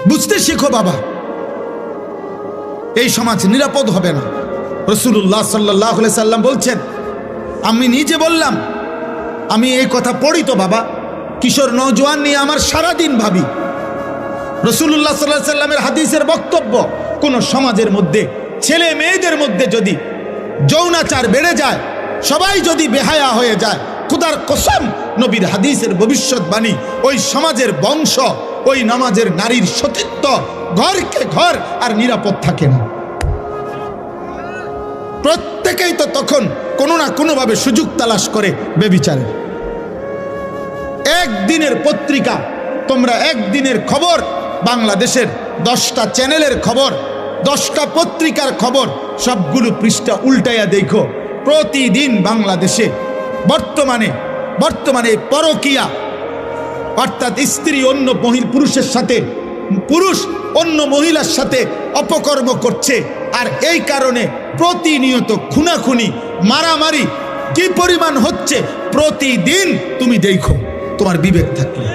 বুঝতে শেখো বাবা, এই সমাজ নিরাপদ হবে না। রাসূলুল্লাহ সাল্লাল্লাহু আলাইহি সাল্লাম বলছেন, আমি নিজে বললাম, আমি এই কথা পড়ি তো বাবা, কিশোর নওজোয়ান নিয়ে আমার সারাদিন ভাবি। রাসূলুল্লাহ সাল্লাল্লাহু আলাইহি সাল্লামের হাদিসের বক্তব্য, কোন সমাজের মধ্যে ছেলে মেয়েদের মধ্যে যদি যৌনাচার বেড়ে যায়, সবাই যদি বেহায়া হয়ে যায়, খোদার কসম, নবীর হাদিসের ভবিষ্যৎবাণী, ওই সমাজের বংশ, ওই নামাজের নারীর সতীত্ব ঘরকে ঘর আর নিরাপদ থাকে না। প্রত্যেকেই তো তখন কোনো না কোনোভাবে সুযোগ তালাশ করে বেবিচারের। একদিনের পত্রিকা, তোমরা একদিনের খবর, বাংলাদেশের 10টা চ্যানেলের খবর, 10টা পত্রিকার খবর, সবগুলো পৃষ্ঠা উল্টাইয়া দেখো, প্রতিদিন বাংলাদেশে বর্তমানে পরকীয়া, অর্থাৎ স্ত্রী অন্য পুরুষের সাথে, পুরুষ অন্য মহিলার সাথে অপকর্ম করছে। আর এই কারণে প্রতিনিয়ত খুনাখুনি, মারামারি কি পরিমাণ হচ্ছে প্রতিদিন তুমি দেখো, তোমার বিবেক থাকলে।